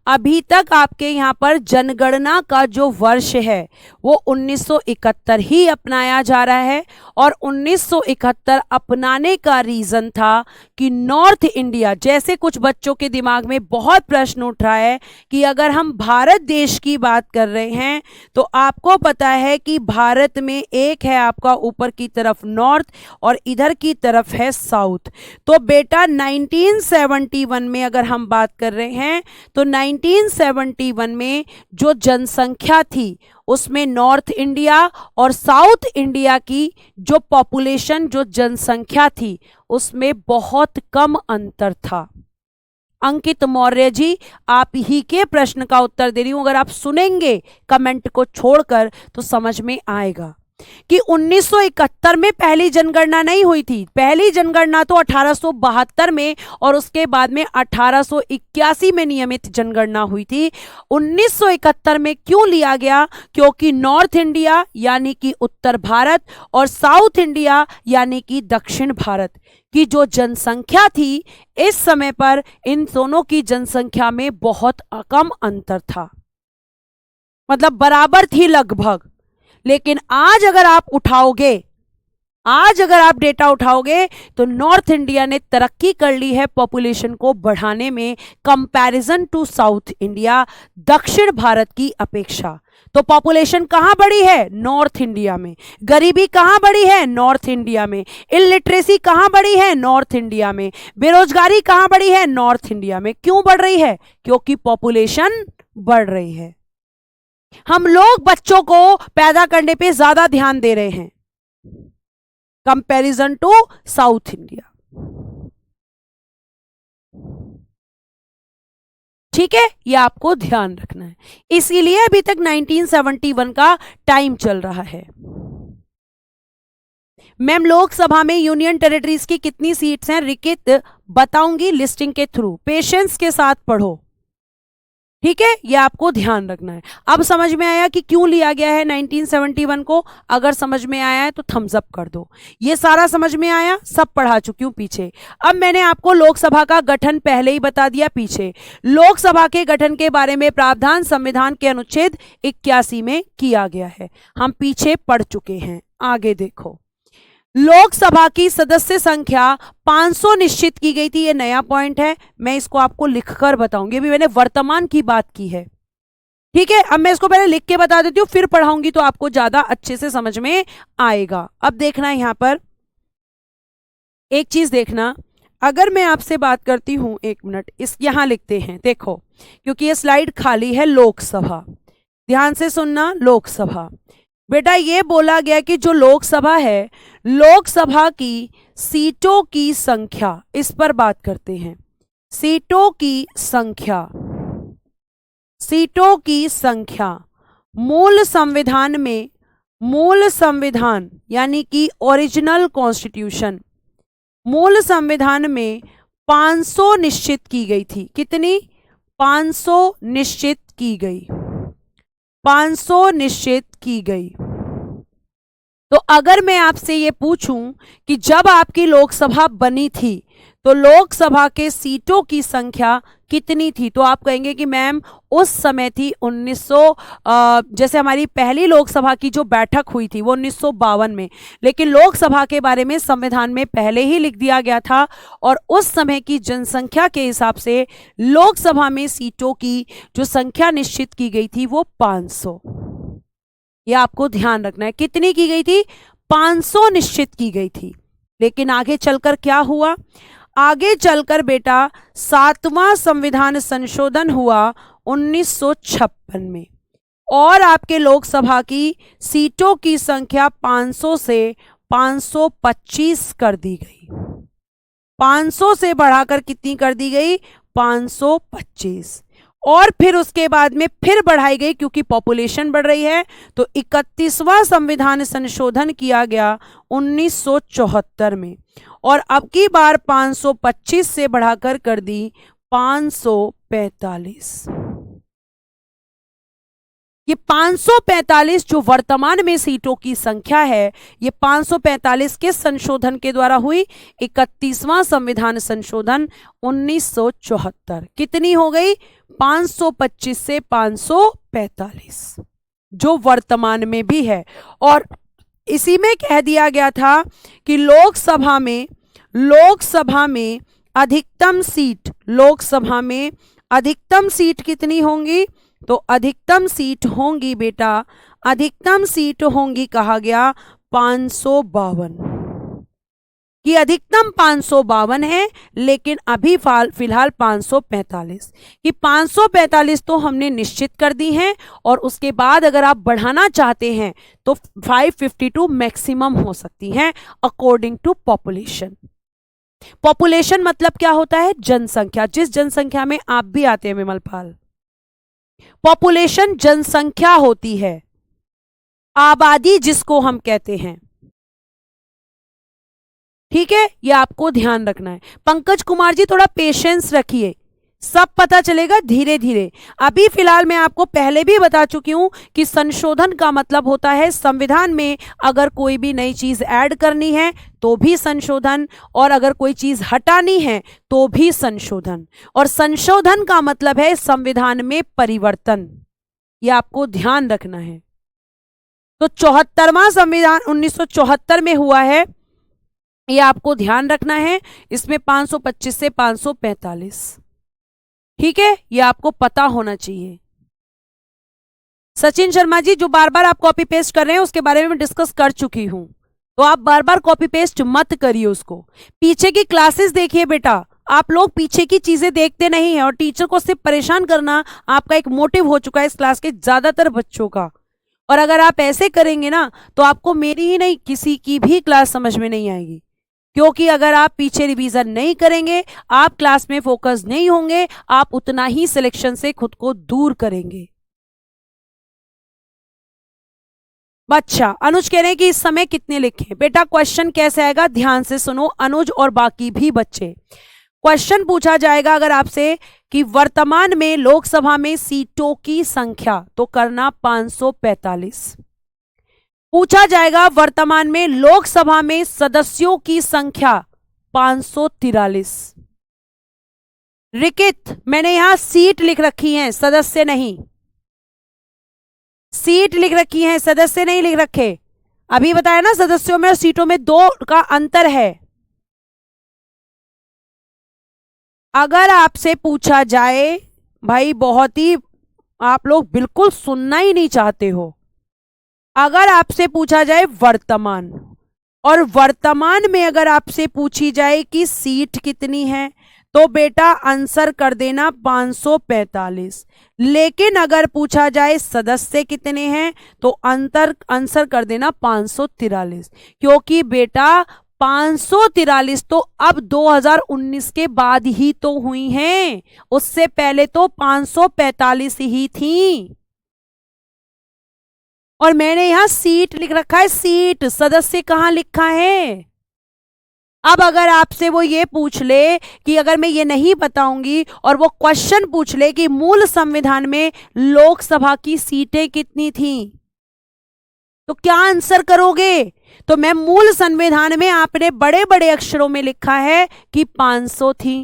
अभी तक आपके यहाँ पर जनगणना का जो वर्ष है वो 1971 ही अपनाया जा रहा है और 1971 अपनाने का रीजन था कि नॉर्थ इंडिया, जैसे कुछ बच्चों के दिमाग में बहुत प्रश्न उठ रहा है कि अगर हम भारत देश की बात कर रहे हैं तो आपको पता है कि भारत में एक है आपका ऊपर की तरफ नॉर्थ और इधर की तरफ है साउथ। तो बेटा 1971 में अगर हम बात कर रहे हैं तो 1971 में जो जनसंख्या थी उसमें नॉर्थ इंडिया और साउथ इंडिया की जो पॉपुलेशन, जो जनसंख्या थी उसमें बहुत कम अंतर था। अंकित मौर्य जी, आप ही के प्रश्न का उत्तर दे रही हूं, अगर आप सुनेंगे कमेंट को छोड़कर तो समझ में आएगा कि 1971 में पहली जनगणना नहीं हुई थी। पहली जनगणना तो 1872 में और उसके बाद में 1881 में नियमित जनगणना हुई थी। 1971 में क्यों लिया गया, क्योंकि नॉर्थ इंडिया यानी कि उत्तर भारत और साउथ इंडिया यानी कि दक्षिण भारत की जो जनसंख्या थी इस समय पर इन दोनों की जनसंख्या में बहुत कम अंतर था, मतलब बराबर थी लगभग। लेकिन आज अगर आप उठाओगे आज अगर आप डेटा उठाओगे तो नॉर्थ इंडिया ने तरक्की कर ली है पॉपुलेशन को बढ़ाने में कंपैरिजन टू साउथ इंडिया, दक्षिण भारत की अपेक्षा। तो पॉपुलेशन कहां बढ़ी है? नॉर्थ इंडिया में। गरीबी कहां बढ़ी है? नॉर्थ इंडिया में। इलिटरेसी कहां बढ़ी है? नॉर्थ इंडिया में। बेरोजगारी कहां बढ़ी है? नॉर्थ इंडिया में। क्यों बढ़ रही है? क्योंकि पॉपुलेशन बढ़ रही है। हम लोग बच्चों को पैदा करने पे ज्यादा ध्यान दे रहे हैं कंपैरिजन टू साउथ इंडिया। ठीक है, ये आपको ध्यान रखना है। इसीलिए अभी तक 1971 का टाइम चल रहा है। मैम लोकसभा में यूनियन टेरिटरीज की कितनी सीट्स हैं? रिकित बताऊंगी लिस्टिंग के थ्रू, पेशेंस के साथ पढ़ो। ठीक है, ये आपको ध्यान रखना है। अब समझ में आया कि क्यों लिया गया है 1971 को? अगर समझ में आया है तो थम्स अप कर दो। ये सारा समझ में आया, सब पढ़ा चुकी हूं पीछे। अब मैंने आपको लोकसभा का गठन पहले ही बता दिया पीछे। लोकसभा के गठन के बारे में प्रावधान संविधान के अनुच्छेद 81 में किया गया है, हम पीछे पढ़ चुके हैं। आगे देखो, लोकसभा की सदस्य संख्या 500 निश्चित की गई थी। ये नया पॉइंट है, मैं इसको आपको लिखकर बताऊंगी। अभी मैंने वर्तमान की बात की है, ठीक है। अब मैं इसको पहले लिख के बता देती हूँ, फिर पढ़ाऊंगी तो आपको ज्यादा अच्छे से समझ में आएगा। अब देखना है यहां पर एक चीज देखना, अगर मैं आपसे बात करती हूं, एक मिनट, इस यहां लिखते हैं, देखो, क्योंकि ये स्लाइड खाली है। लोकसभा, ध्यान से सुनना, लोकसभा। बेटा ये बोला गया कि जो लोकसभा है, लोकसभा की सीटों की संख्या, इस पर बात करते हैं। सीटों की संख्या, सीटों की संख्या मूल संविधान में, मूल संविधान यानी कि ओरिजिनल कॉन्स्टिट्यूशन, मूल संविधान में 500 निश्चित की गई थी। कितनी? 500 निश्चित की गई, 500 निश्चित की गई। तो अगर मैं आपसे ये पूछूं कि जब आपकी लोकसभा बनी थी तो लोकसभा के सीटों की संख्या कितनी थी, तो आप कहेंगे कि मैम उस समय थी 1900, जैसे हमारी पहली लोकसभा की जो बैठक हुई थी वो 1952 में, लेकिन लोकसभा के बारे में संविधान में पहले ही लिख दिया गया था और उस समय की जनसंख्या के हिसाब से लोकसभा में सीटों की जो संख्या निश्चित की गई थी वो 500। यह आपको ध्यान रखना है, कितनी की गई थी? 500 निश्चित की गई थी। लेकिन आगे चलकर क्या हुआ? आगे चलकर बेटा 7वां संविधान संशोधन हुआ 1956 में और आपके लोकसभा की सीटों की संख्या 500 से 525 कर दी गई। 500 से बढ़ाकर कितनी कर दी गई? 525। और फिर उसके बाद में फिर बढ़ाई गई क्योंकि पॉपुलेशन बढ़ रही है, तो 31वां संविधान संशोधन किया गया 1974 में और अब की बार 525 से बढ़ाकर कर दी 545। ये 545 जो वर्तमान में सीटों की संख्या है, ये 545 के संशोधन के द्वारा हुई। 31वां संविधान संशोधन 1974 कितनी हो गई? 525 से 545, जो वर्तमान में भी है। और इसी में कह दिया गया था कि लोकसभा में अधिकतम सीट, लोकसभा में अधिकतम सीट कितनी होंगी? तो अधिकतम सीट होंगी बेटा, अधिकतम सीट होंगी, कहा गया 552 कि अधिकतम 552 है, लेकिन अभी फिलहाल 545 कि 545 तो हमने निश्चित कर दी हैं और उसके बाद अगर आप बढ़ाना चाहते हैं तो 552 मैक्सिमम हो सकती हैं अकॉर्डिंग टू पॉपुलेशन। पॉपुलेशन मतलब क्या होता है? जनसंख्या। जिस जनसंख्या में आप भी आते हैं विमल पाल, पॉपुलेशन जनसंख्या होती है, आबादी जिसको हम कहते हैं। ठीक है, ये आपको ध्यान रखना है। पंकज कुमार जी थोड़ा पेशेंस रखिए, सब पता चलेगा धीरे धीरे। अभी फिलहाल मैं आपको पहले भी बता चुकी हूं कि संशोधन का मतलब होता है संविधान में अगर कोई भी नई चीज ऐड करनी है तो भी संशोधन, और अगर कोई चीज हटानी है तो भी संशोधन। और संशोधन का मतलब है संविधान में परिवर्तन, यह आपको ध्यान रखना है। तो 74वां संविधान 1974 में हुआ है ये आपको ध्यान रखना है। इसमें 525 से 545, ठीक है, ये आपको पता होना चाहिए। सचिन शर्मा जी, जो बार बार आप कॉपी पेस्ट कर रहे हैं उसके बारे में मैं डिस्कस कर चुकी हूं, तो आप बार बार कॉपी पेस्ट मत करिए उसको। पीछे की क्लासेस देखिए बेटा, आप लोग पीछे की चीजें देखते नहीं है और टीचर को सिर्फ परेशान करना आपका एक मोटिव हो चुका है इस क्लास के ज्यादातर बच्चों का। और अगर आप ऐसे करेंगे ना तो आपको मेरी ही नहीं किसी की भी क्लास समझ में नहीं आएगी, क्योंकि अगर आप पीछे रिवीजन नहीं करेंगे, आप क्लास में फोकस नहीं होंगे, आप उतना ही सिलेक्शन से खुद को दूर करेंगे। अच्छा, अनुज कह रहे हैं कि इस समय कितने लिखे। बेटा क्वेश्चन कैसे आएगा, ध्यान से सुनो अनुज और बाकी भी बच्चे। क्वेश्चन पूछा जाएगा अगर आपसे कि वर्तमान में लोकसभा में सीटों की संख्या, तो करना 545। पूछा जाएगा वर्तमान में लोकसभा में सदस्यों की संख्या 543। रिकित, मैंने यहां सीट लिख रखी है, सदस्य नहीं। सीट लिख रखी है, सदस्य नहीं लिख रखे। अभी बताया ना सदस्यों में और सीटों में 2 का अंतर है। अगर आपसे पूछा जाए, भाई बहुत ही आप लोग बिल्कुल सुनना ही नहीं चाहते हो, अगर आपसे पूछा जाए वर्तमान, और वर्तमान में अगर आपसे पूछी जाए कि सीट कितनी है, तो बेटा आंसर कर देना 545। लेकिन अगर पूछा जाए सदस्य कितने हैं, तो आंसर कर देना 543, क्योंकि बेटा 543 तो अब 2019 के बाद ही तो हुई हैं, उससे पहले तो 545 ही थी। और मैंने यहां सीट लिख रखा है, सीट, सदस्य कहां लिखा है। अब अगर आपसे वो ये पूछ ले कि अगर मैं ये नहीं बताऊंगी और वो क्वेश्चन पूछ ले कि मूल संविधान में लोकसभा की सीटें कितनी थी, तो क्या आंसर करोगे। तो मैं मूल संविधान में आपने बड़े बड़े अक्षरों में लिखा है कि 500 थी।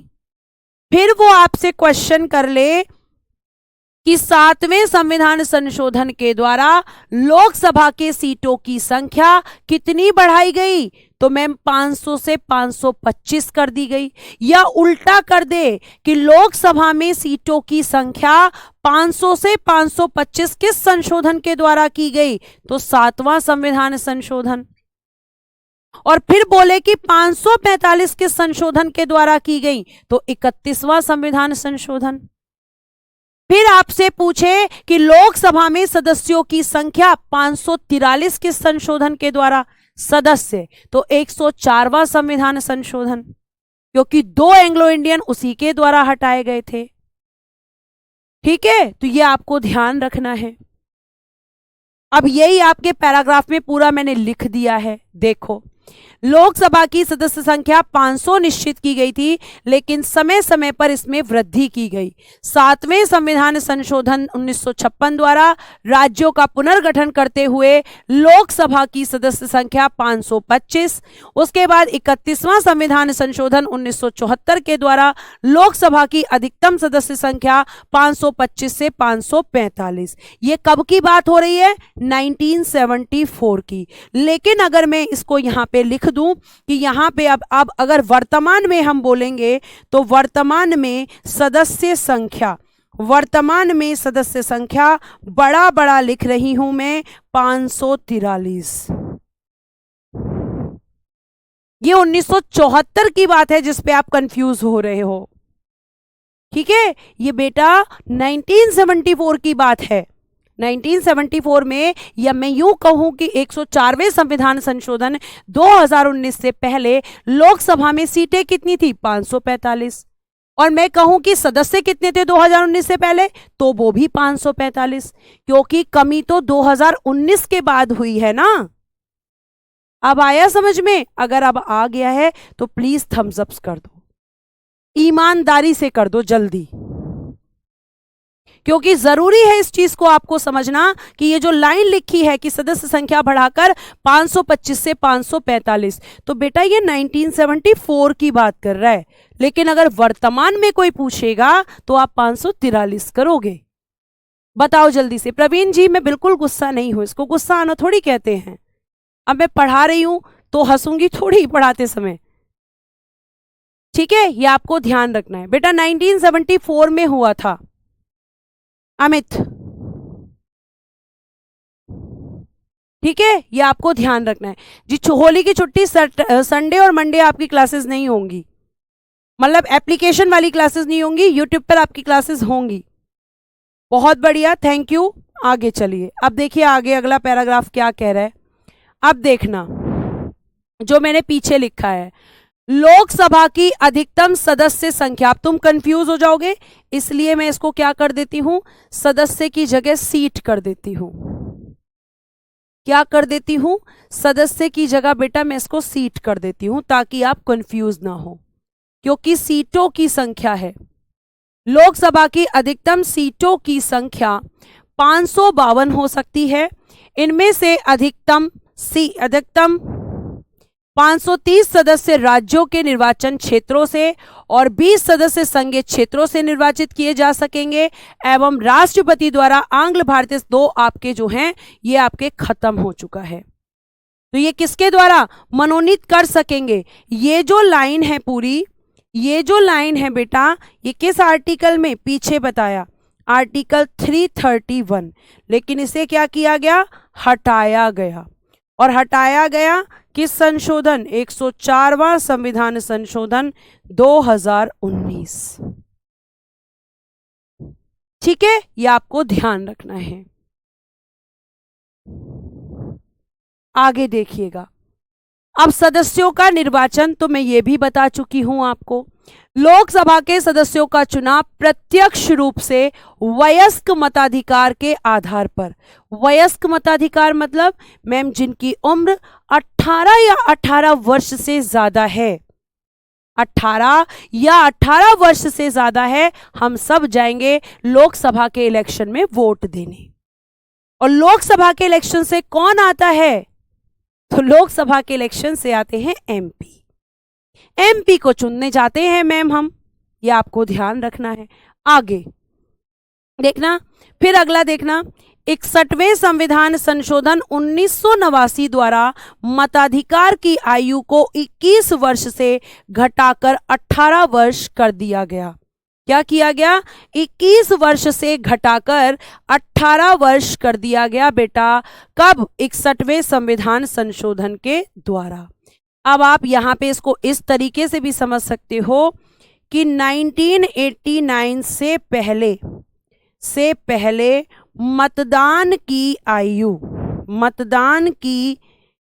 फिर वो आपसे क्वेश्चन कर ले कि 7वें संविधान संशोधन के द्वारा लोकसभा के सीटों की संख्या कितनी बढ़ाई गई, तो मैम 500 से 525 कर दी गई। या उल्टा कर दे कि लोकसभा में सीटों की संख्या 500 से 525 किस संशोधन के द्वारा की गई, तो 7वां संविधान संशोधन। और फिर बोले कि 545 किस संशोधन के द्वारा की गई, तो 31वां संविधान संशोधन। फिर आपसे पूछे कि लोकसभा में सदस्यों की संख्या 543 किस संशोधन के द्वारा, सदस्य, तो 104वां संविधान संशोधन, क्योंकि 2 एंग्लो इंडियन उसी के द्वारा हटाए गए थे। ठीक है, तो ये आपको ध्यान रखना है। अब यही आपके पैराग्राफ में पूरा मैंने लिख दिया है। देखो, लोकसभा की सदस्य संख्या 500 निश्चित की गई थी, लेकिन समय समय पर इसमें वृद्धि की गई। 7वें संविधान संशोधन 1956 द्वारा राज्यों का पुनर्गठन करते हुए लोकसभा की सदस्य संख्या 525। उसके बाद 31वां संविधान संशोधन 1974 के द्वारा लोकसभा की अधिकतम सदस्य संख्या 525 से 545। ये कब की बात हो रही है, 1974 की। लेकिन अगर मैं इसको यहां पे लिख दूं कि यहां पे अब अगर वर्तमान में हम बोलेंगे, तो वर्तमान में सदस्य संख्या, वर्तमान में सदस्य संख्या बड़ा बड़ा लिख रही हूं मैं, 543। ये 1974 की बात है जिस पे आप कंफ्यूज हो रहे हो। ठीक है, ये बेटा 1974 की बात है। 1974 में, या मैं यूं कहूं कि 104वें संविधान संशोधन 2019 से पहले लोकसभा में सीटें कितनी थी, 545। और मैं कहूं कि सदस्य कितने थे 2019 से पहले, तो वो भी 545, क्योंकि कमी तो 2019 के बाद हुई है ना। अब आया समझ में। अगर अब आ गया है तो प्लीज थम्स अप कर दो, ईमानदारी से कर दो जल्दी, क्योंकि जरूरी है इस चीज को आपको समझना कि ये जो लाइन लिखी है कि सदस्य संख्या बढ़ाकर 525 से 545, तो बेटा ये 1974 की बात कर रहा है। लेकिन अगर वर्तमान में कोई पूछेगा तो आप 543 करोगे। बताओ जल्दी से। प्रवीण जी, मैं बिल्कुल गुस्सा नहीं हूं, इसको गुस्सा आना थोड़ी कहते हैं। अब मैं पढ़ा रही हूं, तो हंसूंगी थोड़ी पढ़ाते समय, ठीक है, ये आपको ध्यान रखना है बेटा। 1974 में हुआ था अमित, ठीक है, ये आपको ध्यान रखना है जी। होली की छुट्टी संडे और मंडे आपकी क्लासेस नहीं होंगी, मतलब एप्लीकेशन वाली क्लासेस नहीं होंगी, यूट्यूब पर आपकी क्लासेस होंगी। बहुत बढ़िया, थैंक यू। आगे चलिए, अब देखिए आगे अगला पैराग्राफ क्या कह रहा है। अब देखना जो मैंने पीछे लिखा है, लोकसभा की अधिकतम सदस्य संख्या। अब तुम कंफ्यूज हो जाओगे, इसलिए मैं इसको क्या कर देती हूं, सदस्य की जगह सीट कर देती हूं। क्या कर देती हूं, सदस्य की जगह बेटा मैं इसको सीट कर देती हूं, ताकि आप कंफ्यूज ना हो, क्योंकि सीटों की संख्या है। लोकसभा की अधिकतम सीटों की संख्या 552 हो सकती है। इनमें से अधिकतम 530 सदस्य राज्यों के निर्वाचन क्षेत्रों से और 20 सदस्य संघीय क्षेत्रों से निर्वाचित किए जा सकेंगे, एवं राष्ट्रपति द्वारा आंग्ल भारतीय 2 आपके जो हैं ये आपके खत्म हो चुका है। तो ये किसके द्वारा मनोनीत कर सकेंगे, ये जो लाइन है पूरी, ये जो लाइन है बेटा, ये किस आर्टिकल में, पीछे बताया आर्टिकल 331, लेकिन इसे क्या किया गया, हटाया गया। और हटाया गया किस संशोधन, 104वां संविधान संशोधन 2019, ठीक है, ये आपको ध्यान रखना है। आगे देखिएगा, अब सदस्यों का निर्वाचन तो मैं ये भी बता चुकी हूं आपको। लोकसभा के सदस्यों का चुनाव प्रत्यक्ष रूप से वयस्क मताधिकार के आधार पर, वयस्क मताधिकार मतलब मैम जिनकी उम्र 18 या 18 वर्ष से ज्यादा है, 18 या 18 वर्ष से ज्यादा है, हम सब जाएंगे लोकसभा के इलेक्शन में वोट देने। और लोकसभा के इलेक्शन से कौन आता है, तो लोकसभा के इलेक्शन से आते हैं एमपी। एमपी को चुनने जाते हैं मैम हम, ये आपको ध्यान रखना है। आगे देखना, फिर अगला देखना, 61वें संविधान संशोधन 1989 द्वारा मताधिकार की आयु को 21 वर्ष से घटाकर 18 वर्ष कर दिया गया। क्या किया गया, 21 वर्ष से घटाकर 18 वर्ष कर दिया गया बेटा, कब, 61वें संविधान संशोधन के द्वारा। अब आप यहां पे इसको इस तरीके से भी समझ सकते हो कि 1989 से पहले मतदान की आयु, मतदान की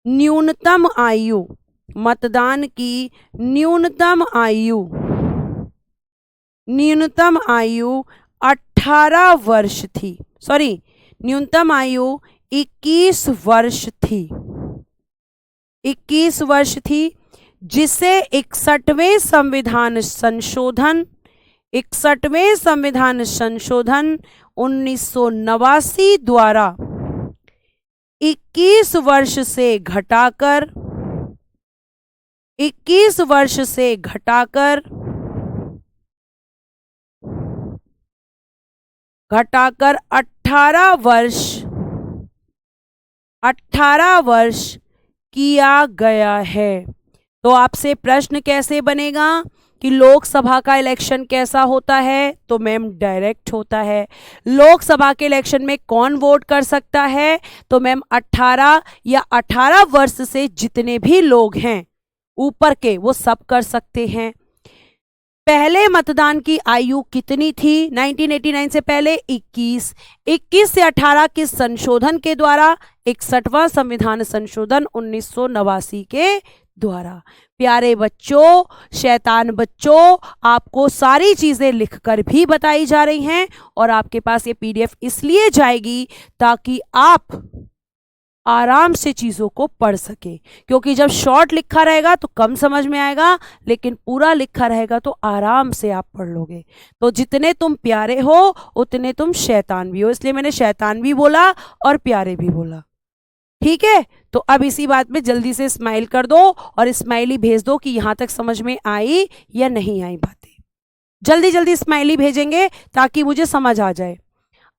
न्यूनतम आयु, मतदान की न्यूनतम आयु 18 वर्ष थी, सॉरी न्यूनतम आयु 21 वर्ष थी, 21 वर्ष थी, जिसे 61वें संविधान संशोधन 1989 द्वारा 21 वर्ष से घटाकर 18 वर्ष किया गया है। तो आपसे प्रश्न कैसे बनेगा कि लोकसभा का इलेक्शन कैसा होता है, तो मैम डायरेक्ट होता है। लोकसभा के इलेक्शन में कौन वोट कर सकता है, तो मैम 18 या 18 वर्ष से जितने भी लोग हैं ऊपर के वो सब कर सकते हैं। पहले मतदान की आयु कितनी थी 1989 से पहले, 21 से 18 के संशोधन के द्वारा, 61वां संविधान संशोधन 1989 के द्वारा। प्यारे बच्चों, शैतान बच्चों, आपको सारी चीजें लिखकर भी बताई जा रही हैं और आपके पास ये पीडीएफ इसलिए जाएगी ताकि आप आराम से चीजों को पढ़ सके, क्योंकि जब शॉर्ट लिखा रहेगा तो कम समझ में आएगा, लेकिन पूरा लिखा रहेगा तो आराम से आप पढ़ लोगे। तो जितने तुम प्यारे हो उतने तुम शैतान भी हो, इसलिए मैंने शैतान भी बोला और प्यारे भी बोला, ठीक है। तो अब इसी बात में जल्दी से स्माइल कर दो और स्माइली भेज दो कि यहां तक समझ में आई या नहीं आई बातें। जल्दी जल्दी स्माइली भेजेंगे ताकि मुझे समझ आ जाए।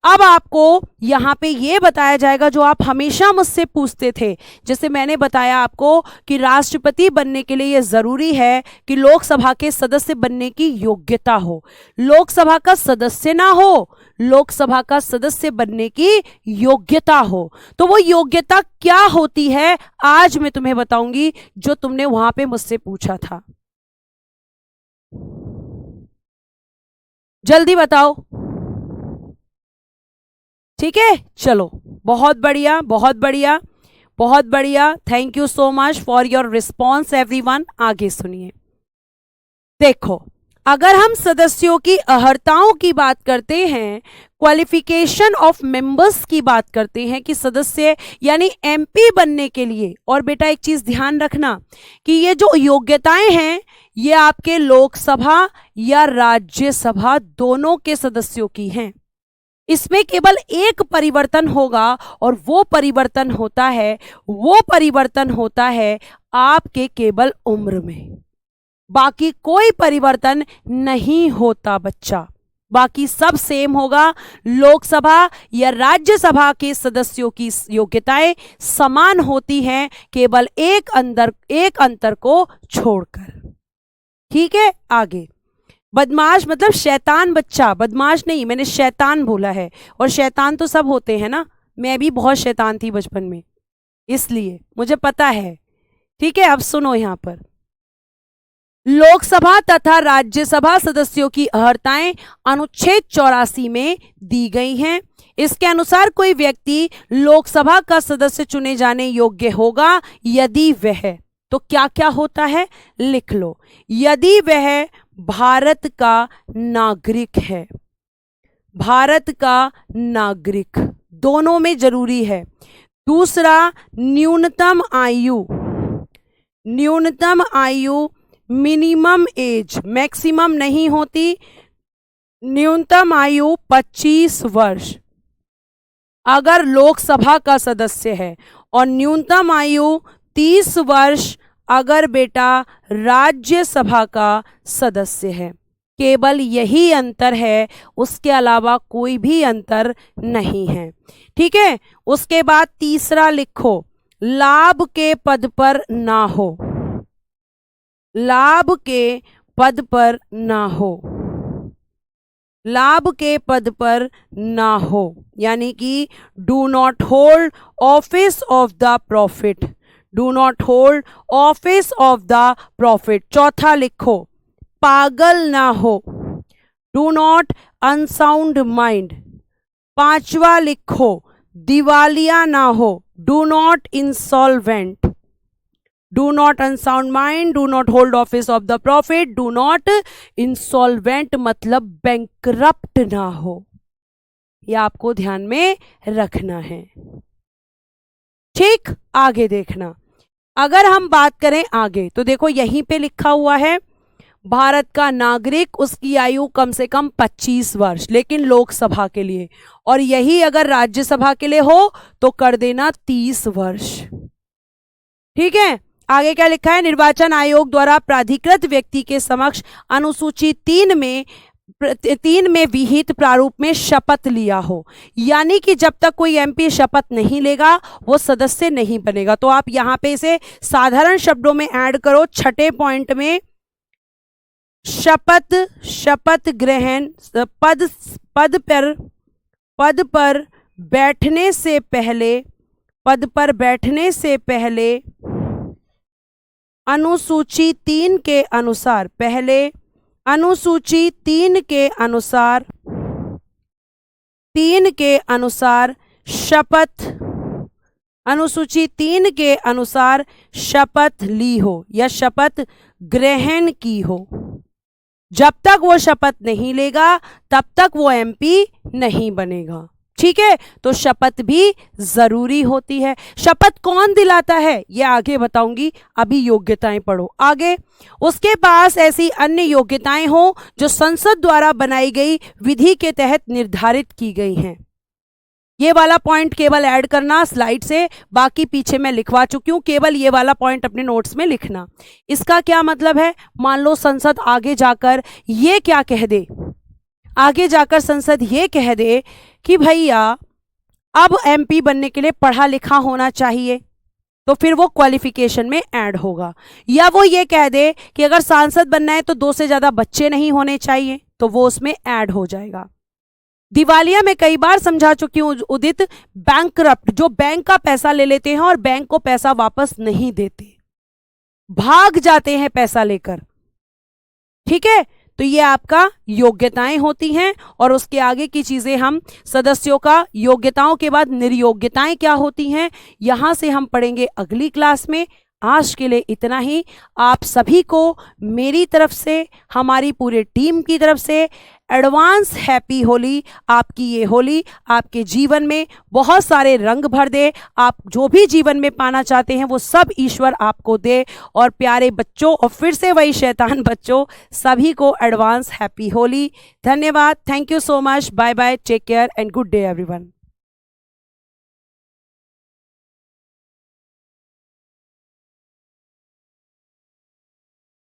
अब आपको यहाँ पे ये बताया जाएगा जो आप हमेशा मुझसे पूछते थे। जैसे मैंने बताया आपको कि राष्ट्रपति बनने के लिए ये जरूरी है कि लोकसभा के सदस्य बनने की योग्यता हो, लोकसभा का सदस्य ना हो, लोकसभा का सदस्य बनने की योग्यता हो। तो वो योग्यता क्या होती है आज मैं तुम्हें बताऊंगी, जो तुमने वहां पे मुझसे पूछा था। जल्दी बताओ। ठीक है, चलो, बहुत बढ़िया, बहुत बढ़िया, बहुत बढ़िया। Thank you so much for your response everyone. आगे सुनिए। देखो, अगर हम सदस्यों की अर्हताओं की बात करते हैं, क्वालिफिकेशन ऑफ मेंबर्स की बात करते हैं कि सदस्य यानी एमपी बनने के लिए, और बेटा एक चीज ध्यान रखना कि ये जो योग्यताएं हैं ये आपके लोकसभा या राज्यसभा दोनों के सदस्यों की हैं। इसमें केवल एक परिवर्तन होगा और वो परिवर्तन होता है आपके केवल उम्र में। बाकी कोई परिवर्तन नहीं होता बच्चा, बाकी सब सेम होगा। लोकसभा या राज्यसभा के सदस्यों की योग्यताएं समान होती हैं, केवल एक अंतर को छोड़कर। ठीक है, आगे। बदमाश मतलब शैतान बच्चा, बदमाश नहीं, मैंने शैतान बोला है, और शैतान तो सब होते हैं ना, मैं भी बहुत शैतान थी बचपन में, इसलिए मुझे पता है। ठीक है, अब सुनो, यहां पर लोकसभा तथा राज्यसभा सदस्यों की अर्हताएं अनुच्छेद 84 में दी गई हैं। इसके अनुसार कोई व्यक्ति लोकसभा का सदस्य चुने जाने योग्य होगा यदि वह, तो क्या क्या होता है लिख लो, यदि वह भारत का नागरिक है, भारत का नागरिक, दोनों में जरूरी है। दूसरा, न्यूनतम आयु मिनिमम एज, मैक्सिमम नहीं होती, न्यूनतम आयु 25 वर्ष अगर लोकसभा का सदस्य है, और न्यूनतम आयु 30 वर्ष अगर बेटा राज्यसभा का सदस्य है। केवल यही अंतर है, उसके अलावा कोई भी अंतर नहीं है। ठीक है, उसके बाद तीसरा लिखो, लाभ के पद पर ना हो, लाभ के पद पर ना हो, लाभ के पद पर ना हो, यानी कि do not hold office of the profit, do not hold office of the profit. चौथा लिखो, पागल ना हो, डू नॉट अनसाउंड माइंड। पांचवा लिखो, दिवालिया ना हो, do not insolvent, do not unsound mind, do not hold office of the profit, do not insolvent मतलब बैंकरप्ट ना हो। यह आपको ध्यान में रखना है। ठीक, आगे देखना। अगर हम बात करें आगे, तो देखो यहीं पे लिखा हुआ है भारत का नागरिक, उसकी आयु कम से कम 25 वर्ष, लेकिन लोकसभा के लिए, और यही अगर राज्यसभा के लिए हो तो कर देना 30 वर्ष। ठीक है, आगे क्या लिखा है, निर्वाचन आयोग द्वारा प्राधिकृत व्यक्ति के समक्ष अनुसूची 3 में विहित प्रारूप में शपथ लिया हो, यानी कि जब तक कोई एमपी शपथ नहीं लेगा वो सदस्य नहीं बनेगा। तो आप यहां पे इसे साधारण शब्दों में ऐड करो, छठे पॉइंट में शपथ ग्रहण पद पर बैठने से पहले अनुसूची 3 के अनुसार, पहले अनुसूची 3 के अनुसार शपथ ली हो या शपथ ग्रहण की हो। जब तक वो शपथ नहीं लेगा तब तक वो एमपी नहीं बनेगा। ठीक है, तो शपथ भी जरूरी होती है। शपथ कौन दिलाता है ये आगे बताऊंगी, अभी योग्यताएं पढ़ो आगे। उसके पास ऐसी अन्य योग्यताएं हो जो संसद द्वारा बनाई गई विधि के तहत निर्धारित की गई हैं। ये वाला पॉइंट केवल ऐड करना स्लाइड से, बाकी पीछे मैं लिखवा चुकी हूं, केवल ये वाला पॉइंट अपने नोट्स में लिखना। इसका क्या मतलब है, मान लो संसद आगे जाकर ये क्या कह दे, आगे जाकर संसद ये कह दे कि भैया अब एमपी बनने के लिए पढ़ा लिखा होना चाहिए, तो फिर वो क्वालिफिकेशन में ऐड होगा। या वो ये कह दे कि अगर सांसद बनना है तो 2 से ज्यादा बच्चे नहीं होने चाहिए, तो वो उसमें ऐड हो जाएगा। दिवालिया में कई बार समझा चुकी हूं उदित, बैंकरप्ट जो बैंक का पैसा ले लेते हैं और बैंक को पैसा वापस नहीं देते, भाग जाते हैं पैसा लेकर, ठीक है। तो ये आपका योग्यताएं होती हैं, और उसके आगे की चीजें हम सदस्यों का योग्यताओं के बाद निर्योग्यताएं क्या होती हैं यहां से हम पढ़ेंगे अगली क्लास में। आज के लिए इतना ही। आप सभी को मेरी तरफ से, हमारी पूरे टीम की तरफ से एडवांस हैप्पी होली। आपकी ये होली आपके जीवन में बहुत सारे रंग भर दे, आप जो भी जीवन में पाना चाहते हैं वो सब ईश्वर आपको दे। और प्यारे बच्चों, और फिर से वही शैतान बच्चों, सभी को एडवांस हैप्पी होली। धन्यवाद, thank you so much, bye bye, take care and good day everyone.